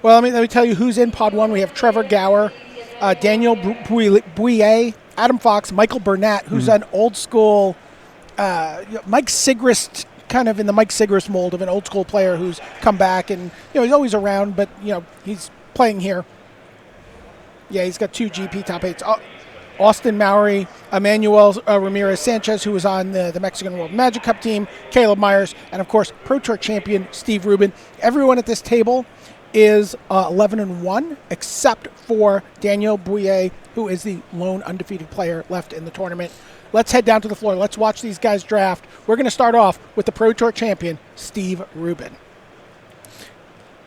Well, let me tell you who's in Pod 1. We have Trevor Gower, Daniel Bouillet, Adam Fox, Michael Burnett, who's an old school Mike Sigrist, kind of in the Mike Sigrist mold of an old school player who's come back, and he's always around, but he's playing here. Yeah, he's got 2 GP top 8s. Austin Mowry, Emmanuel Ramirez Sanchez, who was on the Mexican World Magic Cup team, Caleb Myers, and of course Pro Tour champion Steve Rubin. Everyone at this table is 11-1, except for Daniel Bouillet, who is the lone undefeated player left in the tournament. Let's head down to the floor. Let's watch these guys draft. We're going to start off with the Pro Tour champion, Steve Rubin.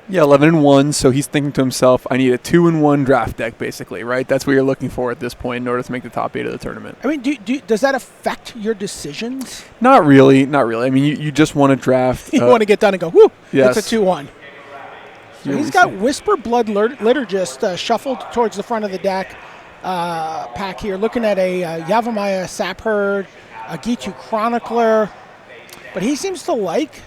Yeah, 11-1, so he's thinking to himself, I need a 2-1 draft deck, basically, right? That's what you're looking for at this point in order to make the top 8 of the tournament. I mean, does that affect your decisions? Not really. I mean, you just want to draft. You want to get done and go, whoo, yes. It's a 2-1. So he's got Whisper Blood Liturgist shuffled towards the front of the deck pack here, looking at a Yavimaya Sapherd, a Gitu Chronicler, but he seems to like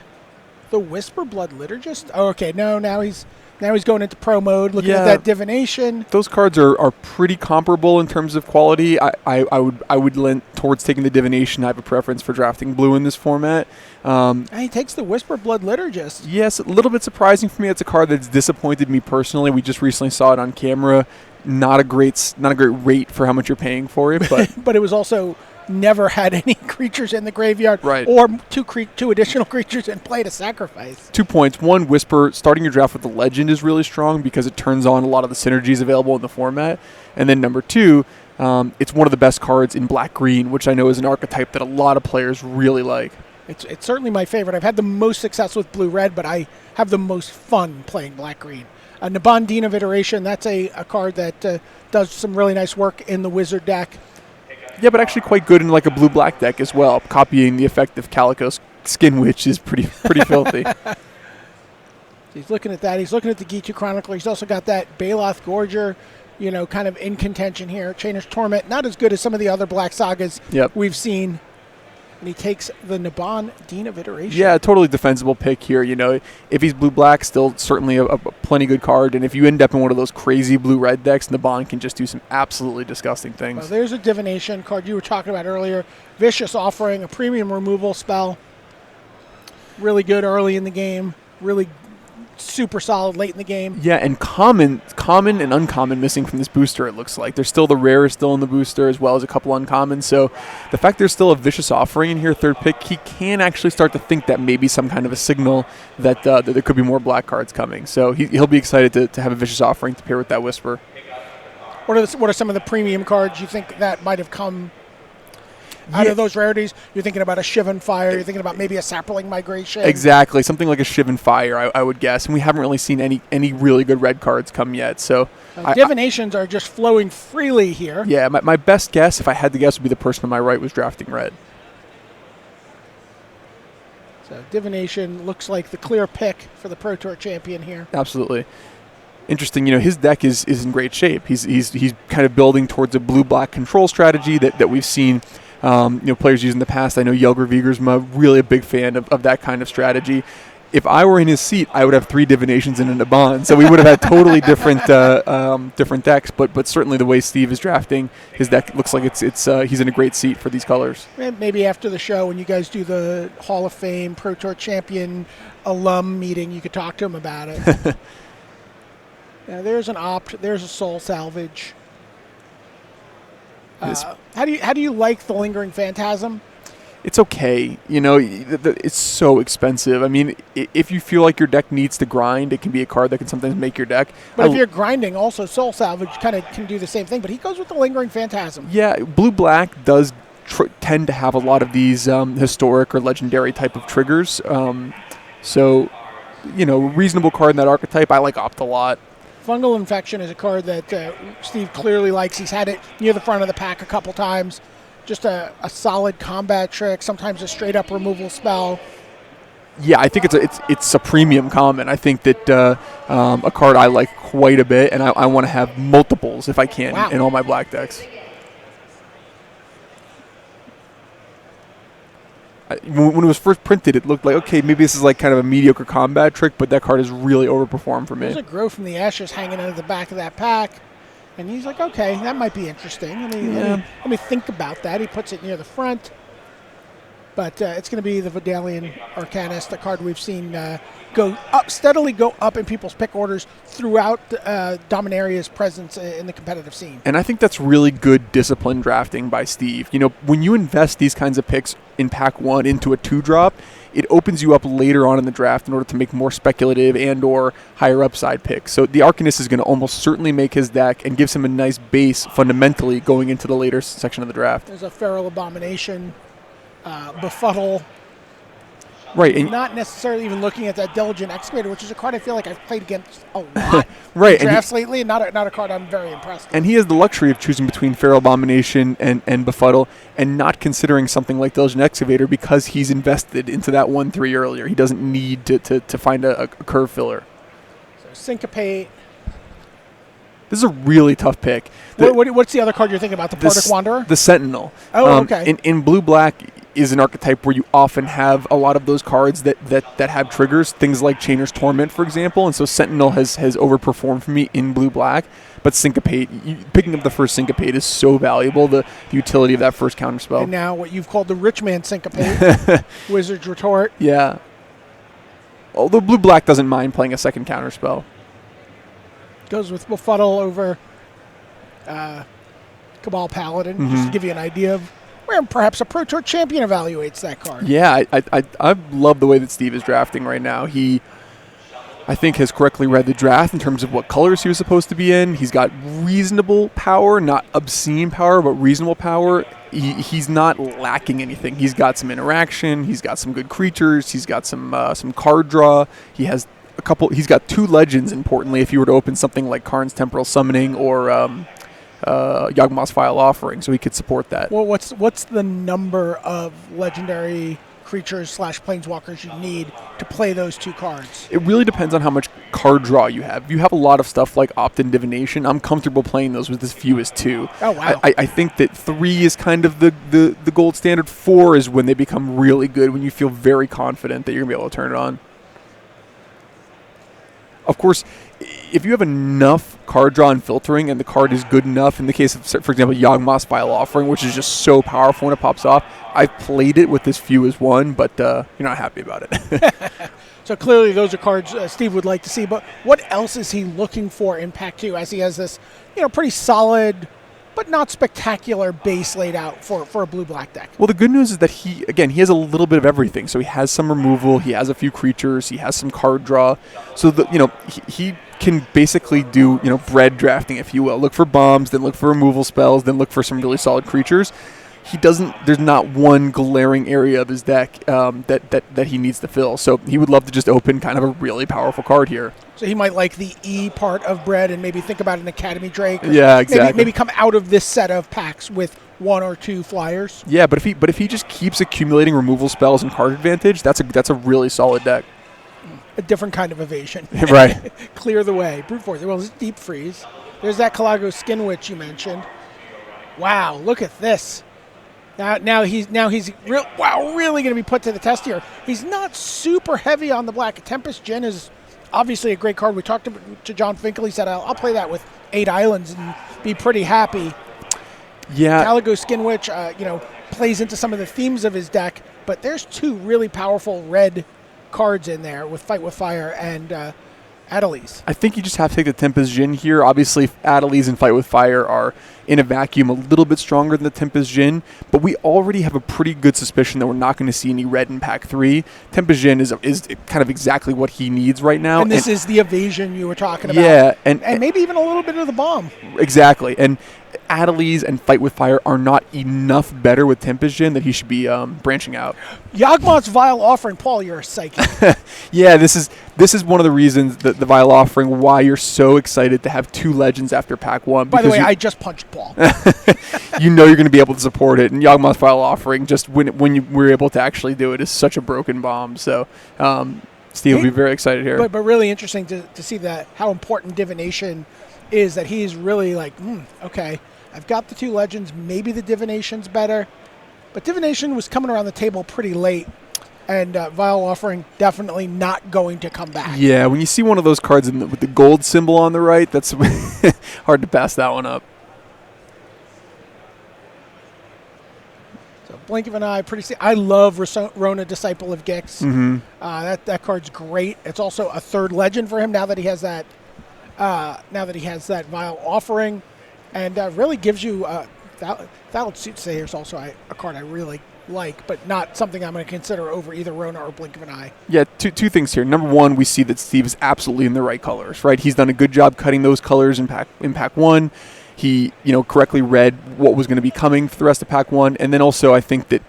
the Whisper Blood Liturgist. Oh, okay, now he's going into pro mode, looking at that Divination. Those cards are pretty comparable in terms of quality. I would lean towards taking the Divination. I have a preference for drafting blue in this format. And he takes the Whisper Blood Liturgist. Yes, a little bit surprising for me. It's a card that's disappointed me personally. We just recently saw it on camera. Not a great rate for how much you're paying for it, but but it was also never had any creatures in the graveyard, right? Or two additional creatures in play to sacrifice. 2 points. One, Whisper, starting your draft with the Legend is really strong because it turns on a lot of the synergies available in the format. And then number 2, it's one of the best cards in black-green, which I know is an archetype that a lot of players really like. It's certainly my favorite. I've had the most success with blue-red, but I have the most fun playing black-green. Nabandine of Iteration, that's a card that does some really nice work in the Wizard deck. Yeah, but actually quite good in like a blue-black deck as well. Copying the effect of Calico Skin Witch is pretty filthy. He's looking at that. He's looking at the Gitu Chronicler. He's also got that Baloth Gorger, kind of in contention here. Chainer's Torment, not as good as some of the other Black Sagas we've seen. And he takes the Nabandine of Iteration. Yeah, totally defensible pick here. If he's blue-black, still certainly a plenty good card. And if you end up in one of those crazy blue-red decks, Naband can just do some absolutely disgusting things. Well, there's a Divination card you were talking about earlier. Vicious Offering, a premium removal spell. Really good early in the game. Really super solid late in the game. Yeah, and common and uncommon missing from this booster, it looks like. There's still the rare still in the booster, as well as a couple uncommons. So the fact there's still a Vicious Offering in here, third pick, he can actually start to think that maybe some kind of a signal that there could be more black cards coming. So he'll be excited to have a Vicious Offering to pair with that Whisper. What are some of the premium cards you think that might have come out of those rarities? You're thinking about a Shivan Fire. You're thinking about maybe a Sapperling Migration. Exactly, something like a Shivan Fire, I would guess. And we haven't really seen any really good red cards come yet. So Divinations are just flowing freely here. Yeah, my best guess, if I had to guess, would be the person on my right was drafting red. So Divination looks like the clear pick for the Pro Tour champion here. Absolutely. Interesting, his deck is in great shape. He's kind of building towards a blue-black control strategy that we've seen players use in the past. I know Yelger Vigersma, really a big fan of that kind of strategy. If I were in his seat, I would have 3 Divinations and a Naband. So we would have had totally different decks. But certainly the way Steve is drafting his deck looks like it's he's in a great seat for these colors. Maybe after the show, when you guys do the Hall of Fame Pro Tour champion alum meeting, you could talk to him about it. Yeah, there's an Opt. There's a Soul Salvage. How do you like the Lingering Phantasm? It's okay. It's so expensive. I mean, if you feel like your deck needs to grind, it can be a card that can sometimes make your deck. But if you're grinding, also Soul Salvage kind of can do the same thing. But he goes with the Lingering Phantasm. Yeah, blue-black does tend to have a lot of these historic or legendary type of triggers. So, reasonable card in that archetype. I like Opt a lot. Fungal Infection is a card that Steve clearly likes. He's had it near the front of the pack a couple times. Just a solid combat trick, sometimes a straight-up removal spell. Yeah, I think it's a premium common. I think that a card I like quite a bit, and I want to have multiples if I can in all my black decks. when it was first printed, it looked like, okay, maybe this is like kind of a mediocre combat trick, but that card has really overperformed for me. There's a Grow from the Ashes hanging out of the back of that pack. And he's like, okay, that might be interesting. Let me think about that. He puts it near the front. But it's going to be the Vidalian Arcanist, the card we've seen steadily go up in people's pick orders throughout Dominaria's presence in the competitive scene. And I think that's really good discipline drafting by Steve. You know, when you invest these kinds of picks in pack 1 into a 2-drop, it opens you up later on in the draft in order to make more speculative and or higher upside picks. So the Arcanist is going to almost certainly make his deck and gives him a nice base fundamentally going into the later section of the draft. There's a Feral Abomination. Befuddle. Right. And not necessarily even looking at that Diligent Excavator, which is a card I feel like I've played against a lot right. in drafts lately, and not a card I'm very impressed with. And he has the luxury of choosing between Feral Abomination and Befuddle and not considering something like Diligent Excavator because he's invested into that 1-3 earlier. He doesn't need to find a curve filler. So Syncopate. This is a really tough pick. What's the other card you're thinking about? The Portic Wanderer? The Sentinel. Oh, okay. In blue-black is an archetype where you often have a lot of those cards that have triggers, things like Chainer's Torment, for example. And so Sentinel has overperformed for me in blue-black. But Syncopate, picking up the first Syncopate is so valuable, the utility of that first counterspell. And now what you've called the Rich Man Syncopate, Wizard's Retort. Yeah. Although blue-black doesn't mind playing a second counterspell. Goes with Befuddle over Cabal Paladin, just to give you an idea of where perhaps a Pro Tour champion evaluates that card. Yeah, I love the way that Steve is drafting right now. He, I think, has correctly read the draft in terms of what colors he was supposed to be in. He's got reasonable power, not obscene power, but reasonable power. He's not lacking anything. He's got some interaction. He's got some good creatures. He's got some card draw. He has he's got 2 legends, importantly, if you were to open something like Karn's Temporal Summoning or Yawgmoth's Vile Offering, so he could support that. Well, what's the number of legendary creatures / planeswalkers you need to play those 2 cards? It really depends on how much card draw you have. If you have a lot of stuff like Opt-in Divination, I'm comfortable playing those with as few as 2. Oh, wow. I think that 3 is kind of the gold standard. 4 is when they become really good, when you feel very confident that you're going to be able to turn it on. Of course, if you have enough card draw and filtering and the card is good enough, in the case of, for example, Yawgmoth's Vile Offering, which is just so powerful when it pops off, I've played it with as few as 1, but you're not happy about it. So clearly those are cards Steve would like to see, but what else is he looking for in Pack 2 as he has this pretty solid but not spectacular base laid out for a blue-black deck? Well, the good news is that he has a little bit of everything. So he has some removal, he has a few creatures, he has some card draw. So he can basically do bread drafting, if you will. Look for bombs, then look for removal spells, then look for some really solid creatures. There's not one glaring area of his deck that he needs to fill. So he would love to just open kind of a really powerful card here. So he might like the E part of bread and maybe think about an Academy Drake. Yeah, exactly. Maybe come out of this set of packs with 1 or 2 flyers. Yeah, but if he just keeps accumulating removal spells and card advantage, that's a really solid deck. A different kind of evasion. Right. Clear the way. Brute force. Well, it's deep freeze. There's that Kalago Skin Witch you mentioned. Wow, look at this. Now he's really going to be put to the test here. He's not super heavy on the black. Tempest Djinn is obviously a great card. We talked to John Finkel. He said, I'll play that with 8 islands and be pretty happy. Yeah. Kalago Skin Witch, plays into some of the themes of his deck, but there's 2 really powerful red cards in there with Fight with Fire and Adeliz. I think you just have to take the Tempest Djinn here. Obviously, Adeliz and Fight with Fire are, in a vacuum, a little bit stronger than the Tempest Djinn, but we already have a pretty good suspicion that we're not going to see any red in Pack 3. Tempest Djinn is kind of exactly what he needs right now. And this is the evasion you were talking about. Yeah. And maybe even a little bit of the bomb. Exactly. And Adeliz and Fight with Fire are not enough better with Tempest Djinn that he should be branching out. Yawgmoth's Vile Offering, Paul, you're a psychic. Yeah, this is one of the reasons that the Vile Offering, why you're so excited to have 2 legends after Pack 1. By the way, I just punched Paul. You're going to be able to support it. And Yawgmoth's Vile Offering, just when you were able to actually do it, is such a broken bomb. So Steve will be very excited here. But really interesting to see how important divination is, that he's really like, okay, I've got the 2 legends. Maybe the divination's better. But Divination was coming around the table pretty late, and Vile Offering definitely not going to come back. Yeah, when you see one of those cards with the gold symbol on the right, that's hard to pass that one up. So blink of an eye, I love Rona, Disciple of Gix. Mm-hmm. That card's great. It's also a third legend for him now that he has that. Vile Offering, and really gives you Valid Soothsayer is also a card I really like, but not something I'm going to consider over either Rona or Blink of an Eye. Yeah, two things here. Number one, we see that Steve is absolutely in the right colors, right? He's done a good job cutting those colors in pack one. He, correctly read what was going to be coming for the rest of pack one, and then also I think that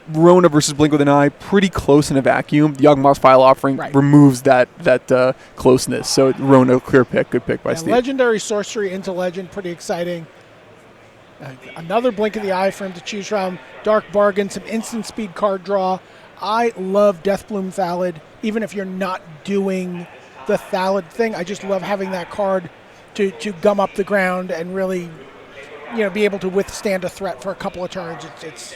Rona versus Blink with an Eye, pretty close in a vacuum. The Yawgmoth's Vile Offering removes that closeness. So Rona, clear pick, good pick by Steve. Legendary Sorcery into Legend, pretty exciting. Another Blink of the Eye for him to choose from. Dark Bargain, some instant speed card draw. I love Deathbloom Thallid, even if you're not doing the Thallid thing. I just love having that card to gum up the ground and really, be able to withstand a threat for a couple of turns. It's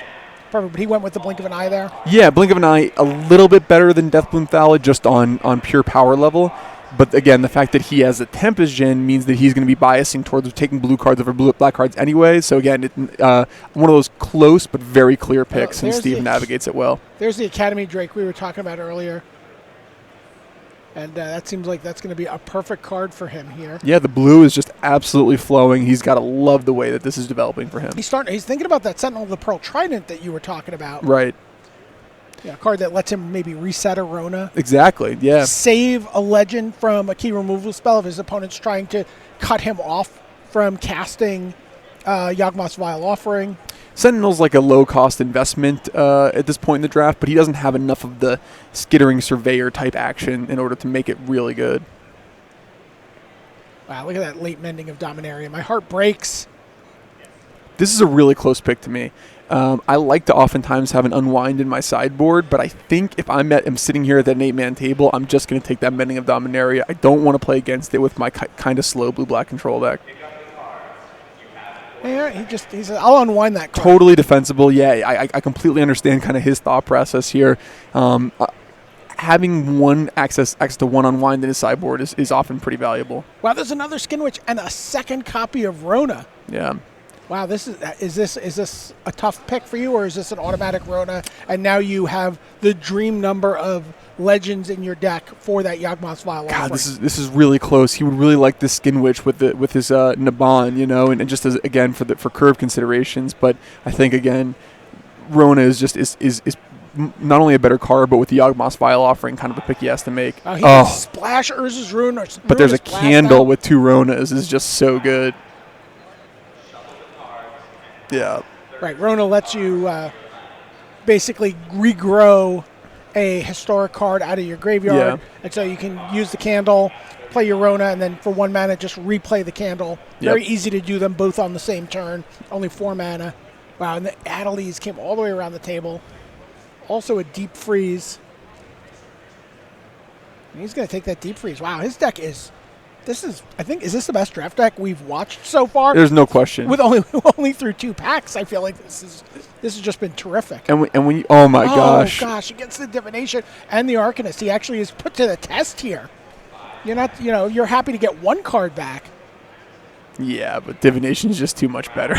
perfect, but he went with the Blink of an Eye there. Yeah, Blink of an Eye a little bit better than Deathbloom Thallid just on pure power level. But again, the fact that he has a Tempest Gen means that he's going to be biasing towards taking blue cards over black cards anyway. So again, one of those close but very clear picks, and Steve navigates it well. There's the Academy Drake we were talking about earlier. And that seems like that's going to be a perfect card for him here. Yeah, the blue is just absolutely flowing. He's got to love the way that this is developing for him. He's thinking about that Sentinel of the Pearl Trident that you were talking about. Right. Yeah, a card that lets him maybe reset a Rona. Exactly, yeah. Save a legend from a key removal spell if his opponent's trying to cut him off from casting Yawgmoth's Vile Offering. Sentinel's like a low-cost investment at this point in the draft, but he doesn't have enough of the skittering surveyor type action in order to make it really good. Wow, look at that late mending of Dominaria. My heart breaks. This is a really close pick to me. I like to oftentimes have an unwind in my sideboard, but I think if I'm sitting here at that 8-man table, I'm just going to take that Mending of Dominaria. I don't want to play against it with my kind of slow blue-black control deck. Yeah, he said, I'll unwind that card. Totally defensible. Yeah, I completely understand kind of his thought process here. Having one access to one unwind in his sideboard is often pretty valuable. Wow, there's another Skin Witch and a second copy of Rona. Yeah. Wow, is this a tough pick for you, or is this an automatic Rona? And now you have the dream number of legends in your deck for that Yawgmoth's Vile Offering. God, this is really close. He would really like this Skin Witch with his Naban, and just as again for curve considerations. But I think again, Rona is not only a better card, but with the Yawgmoth's Vile Offering, kind of a pick he has to make. He can splash Urza's Rune, but there's a candle with 2 Ronas is just so good. Yeah. Right. Rona lets you basically regrow a historic card out of your graveyard. Yeah. And so you can use the candle, play your Rona, and then for 1 mana, just replay the candle. Yep. Very easy to do them both on the same turn. Only 4 mana. Wow. And the Adelies came all the way around the table. Also a Deep Freeze. And he's going to take that Deep Freeze. Wow. His deck is... Is this the best draft deck we've watched so far? There's no question. With only through 2 packs, I feel like this has just been terrific. And when you, oh my gosh, against the Divination and the Arcanist, he actually is put to the test here. You're happy to get 1 card back. Yeah, but Divination is just too much better.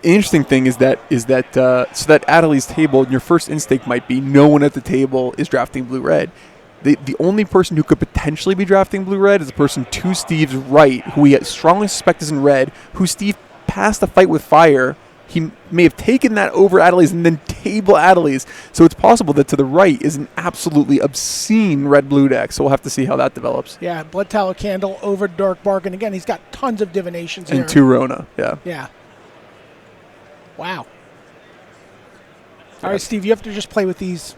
Interesting thing is that so that Adeli's table, your first instinct might be no one at the table is drafting blue-red. The only person who could potentially be drafting blue-red is the person to Steve's right, who we strongly suspect is in red, who Steve passed a fight with fire. He may have taken that over Adeli's and then table Adeli's. So it's possible that to the right is an absolutely obscene red-blue deck. So we'll have to see how that develops. Yeah, Blood Tallow Candle over Dark Bargain. Again, he's got tons of divinations here. And 2 Rona, yeah. Yeah. Wow. All right, Steve, you have to just play with these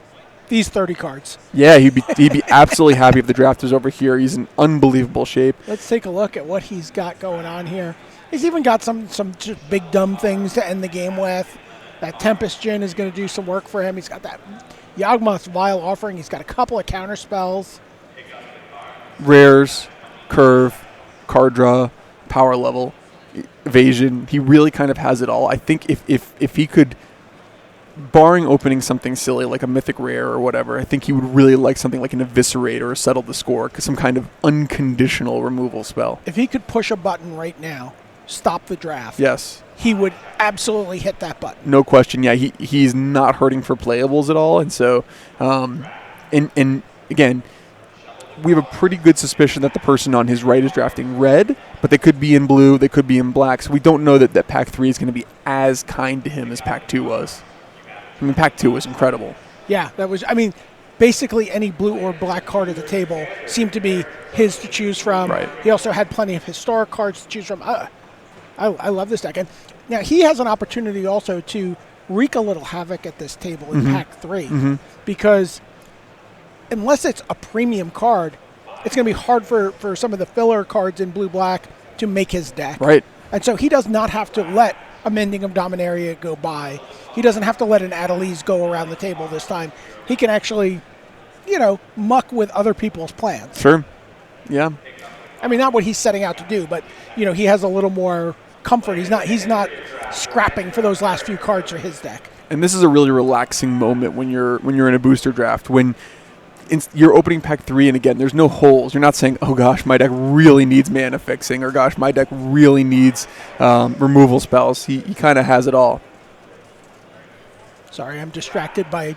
30 cards. Yeah, he'd be absolutely happy if the draft was over here. He's in unbelievable shape. Let's take a look at what he's got going on here. He's even got some just big dumb things to end the game with. That Tempest Gin is going to do some work for him. He's got that Yawgmoth's Vile Offering. He's got a couple of counter spells. Rares, curve, card draw, power level. evasion. He really kind of has it all. I think if he could, barring opening something silly like a mythic rare or whatever, I think he would really like something like an eviscerate or a settle the score, some kind of unconditional removal spell. If he could push a button right now, stop the draft. Yes. He would absolutely hit that button. No question. Yeah, he's not hurting for playables at all, and so, and again, we have a pretty good suspicion that the person on his right is drafting red, but they could be in blue, they could be in black, so we don't know that Pack 3 is going to be as kind to him as Pack 2 was. I mean, Pack 2 was incredible. Yeah, that was, I mean, basically any blue or black card at the table seemed to be his to choose from. Right. He also had plenty of historic cards to choose from. I love this deck. And now he has an opportunity also to wreak a little havoc at this table in Pack 3 because unless it's a premium card, it's going to be hard for some of the filler cards in blue-black to make his deck. Right. And so he does not have to let a Mending of Dominaria go by. He doesn't have to let an Adeliz go around the table this time. He can actually, muck with other people's plans. Sure. Yeah. I mean, not what he's setting out to do, but, he has a little more comfort. He's not scrapping for those last few cards for his deck. And this is a really relaxing moment when you're in a booster draft, when you're opening Pack 3, and again, there's no holes. You're not saying, oh gosh, my deck really needs mana fixing, or gosh, my deck really needs removal spells. He kind of has it all. Sorry, I'm distracted by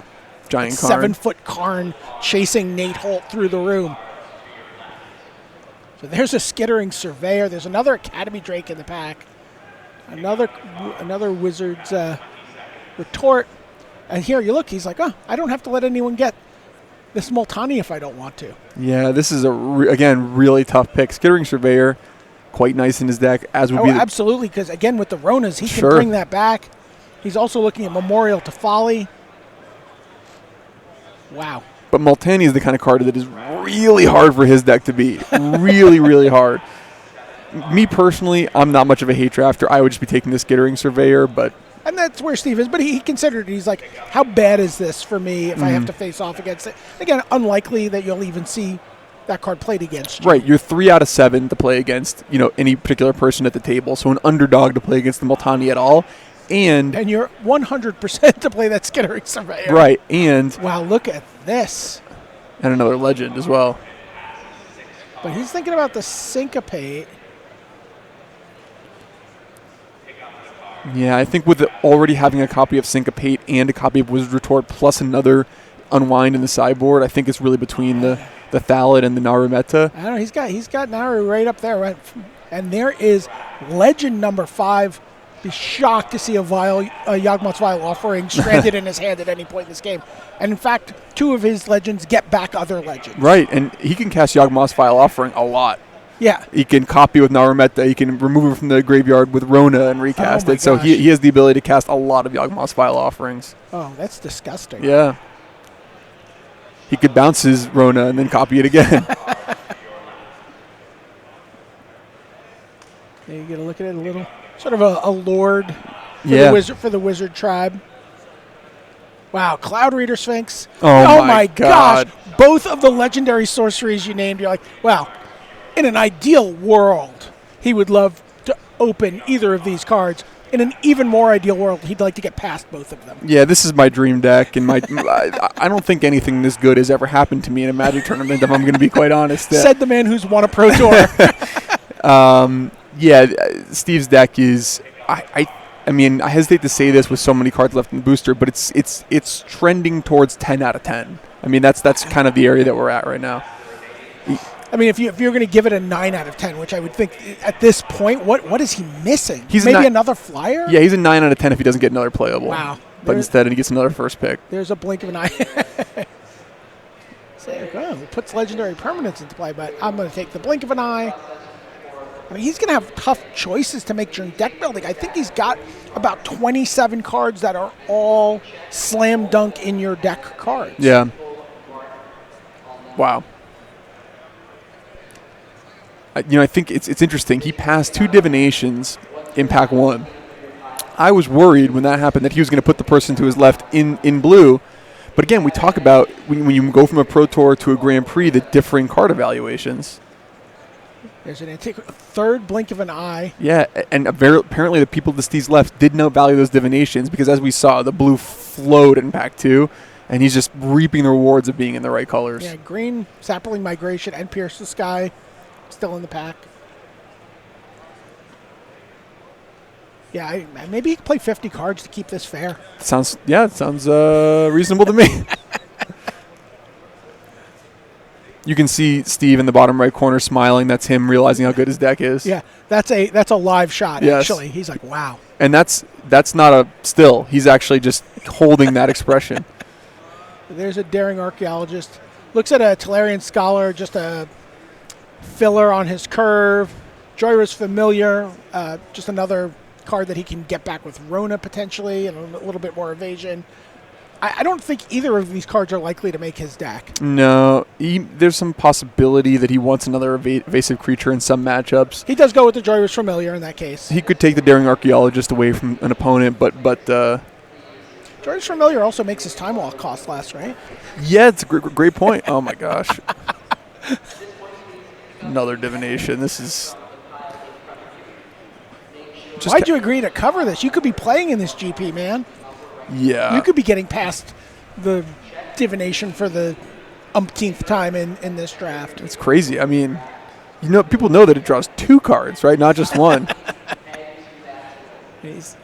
Giant Karn. 7-foot Karn chasing Nate Holt through the room. So there's a Skittering Surveyor. There's another Academy Drake in the pack. Another Wizard's Retort. And here you look, he's like, oh, I don't have to let anyone get this Multani if I don't want to. Yeah, this is again really tough pick. Skittering Surveyor, quite nice in his deck, as would be. Absolutely, because again with the Ronas, he Sure. can bring that back. He's also looking at Memorial to Folly. Wow. But Multani is the kind of card that is really hard for his deck to beat. Really, really hard. Me personally, I'm not much of a hate drafter. I would just be taking the Skittering Surveyor, but. And that's where Steve is. But he considered it. He's like, how bad is this for me if I have to face off against it? Again, unlikely that you'll even see that card played against you. Right. You're 3 out of 7 to play against, any particular person at the table. So an underdog to play against the Multani at all. And you're 100% to play that Skittering Surveyor. Right. And. Wow, look at this. And another legend as well. But he's thinking about the Syncopate. Yeah, I think with already having a copy of Syncopate and a copy of Wizard Retort plus another Unwind in the sideboard, I think it's really between the Thallid and the Narumeta. I don't know. He's got Naru right up there. Right? And there is legend number 5. Be shocked to see a Yawgmoth's Vial Offering stranded in his hand at any point in this game. And in fact, 2 of his legends get back other legends. Right, and he can cast Yawgmoth's Vial Offering a lot. Yeah. He can copy with Narumeta. He can remove it from the graveyard with Rona and recast it. So gosh. he has the ability to cast a lot of Yawgmoth's Vial Offerings. Oh, that's disgusting. Yeah. He could bounce his Rona and then copy it again. You get a look at it a little. Sort of a lord for the wizard tribe. Wow, Cloud Reader Sphinx. Oh my God. Gosh. Both of the legendary sorceries you named, you're like, wow, in an ideal world, he would love to open either of these cards. In an even more ideal world, he'd like to get past both of them. Yeah, this is my dream deck, and I don't think anything this good has ever happened to me in a Magic tournament, if I'm going to be quite honest. Said the man who's won a Pro Tour. Yeah, Steve's deck is. I mean, I hesitate to say this with so many cards left in the booster, but it's trending towards 10 out of 10. I mean, that's kind of the area that we're at right now. I mean, if you're going to give it a 9 out of 10, which I would think at this point, what is he missing? He's maybe another flyer? Yeah, he's a 9 out of 10 if he doesn't get another playable. Wow. But instead he gets another first pick. There's a blink of an eye. It puts legendary permanents into play, but I'm going to take the blink of an eye. I mean, he's going to have tough choices to make during deck building. I think he's got about 27 cards that are all slam dunk in your deck cards. Yeah. Wow. I think it's interesting. He passed 2 divinations in Pack 1. I was worried when that happened that he was going to put the person to his left in blue. But again, we talk about when you go from a Pro Tour to a Grand Prix, the differing card evaluations. There's an third blink of an eye. Yeah, and apparently the people to Steve's left did not value those divinations because, as we saw, the blue flowed in pack 2, and he's just reaping the rewards of being in the right colors. Yeah, green, Sapling Migration, and Pierce the Sky still in the pack. Yeah, maybe he could play 50 cards to keep this fair. Sounds reasonable to me. You can see Steve in the bottom right corner smiling. That's him realizing how good his deck is. Yeah, that's a live shot, yes. Actually. He's like, wow. And that's not a still. He's actually just holding that expression. There's a Daring Archaeologist. Looks at a Tolarian Scholar, just a filler on his curve. Joyra's Familiar, just another card that he can get back with Rona potentially and a little bit more evasion. I don't think either of these cards are likely to make his deck. No, there's some possibility that he wants another evasive creature in some matchups. He does go with the Joyra's Familiar in that case. He could take the Daring Archaeologist away from an opponent, but Joyra's Familiar also makes his Time Walk cost less, right? Yeah, it's a great point. Oh my gosh. Another divination. This is... Why'd you agree to cover this? You could be playing in this GP, man. Yeah. You could be getting past the divination for the umpteenth time in this draft. It's crazy. I mean, people know that it draws 2 cards, right? Not just one.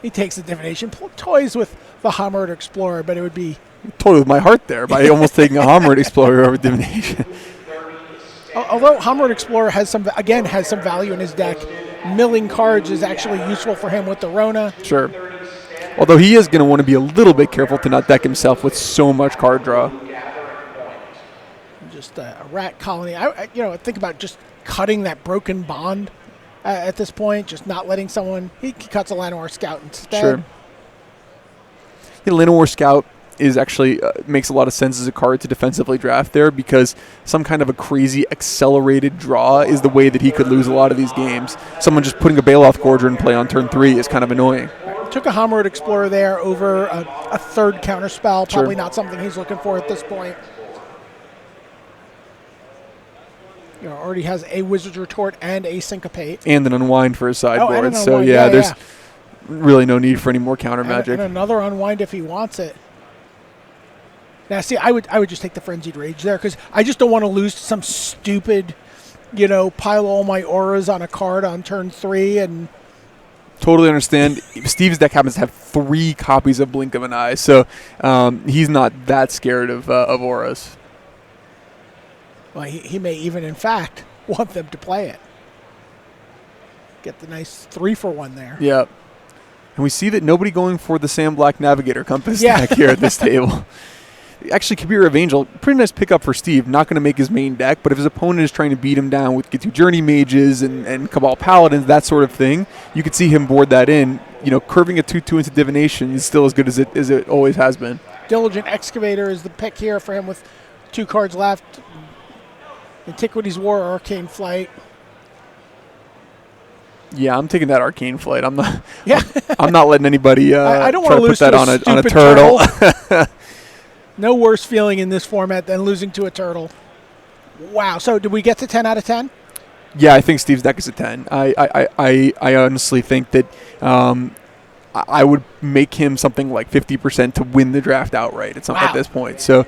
He takes the divination, toys with the Hammered Explorer, but it would be... Totally with my heart there by almost taking a Hammered Explorer over divination. Although Hammered Explorer has some value in his deck, milling cards is actually useful for him with the Rona. Sure. Although he is going to want to be a little bit careful to not deck himself with so much card draw. Just a rat colony. I think about just cutting that broken bond at this point, just not letting someone... He cuts a Llanowar Scout instead. Sure. Yeah, Llanowar Scout is actually makes a lot of sense as a card to defensively draft there because some kind of a crazy accelerated draw is the way that he could lose a lot of these games. Someone just putting a Baloth Gorger in play on turn 3 is kind of annoying. Took a Hammered Explorer there over a third counterspell. Sure. Probably not something he's looking for at this point. Already has a Wizard's Retort and a Syncopate. And an Unwind for his sideboard. And so yeah, there's really no need for any more counter magic. And another Unwind if he wants it. Now, see, I would just take the Frenzied Rage there because I just don't want to lose to some stupid, pile all my auras on a card on turn 3 and... Totally understand. Steve's deck happens to have 3 copies of Blink of an Eye, so he's not that scared of auras. Well, he may even, in fact, want them to play it. Get the nice 3-for-1 there. Yeah. And we see that nobody going for the Sam Black Navigator Compass deck here at this table. Actually, Kabir of Angel, pretty nice pickup for Steve. Not going to make his main deck, but if his opponent is trying to beat him down with Get 2 Journey Mages and Cabal Paladins, that sort of thing, you could see him board that in. Curving a 2/2 into Divination is still as good as it always has been. Diligent Excavator is the pick here for him with 2 cards left. Antiquities War, Arcane Flight. Yeah, I'm taking that Arcane Flight. I'm not. Yeah. I'm not letting anybody. I don't try want to lose put that on a turtle. No worse feeling in this format than losing to a turtle. Wow. So did we get to 10 out of 10? Yeah, I think Steve's deck is a 10. I honestly think that I would make him something like 50% to win the draft outright at this point. So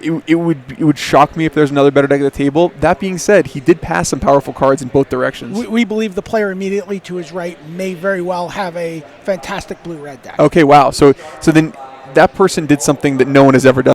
it would shock me if there's another better deck at the table. That being said, he did pass some powerful cards in both directions. We believe the player immediately to his right may very well have a fantastic blue-red deck. Okay, wow. So then that person did something that no one has ever done.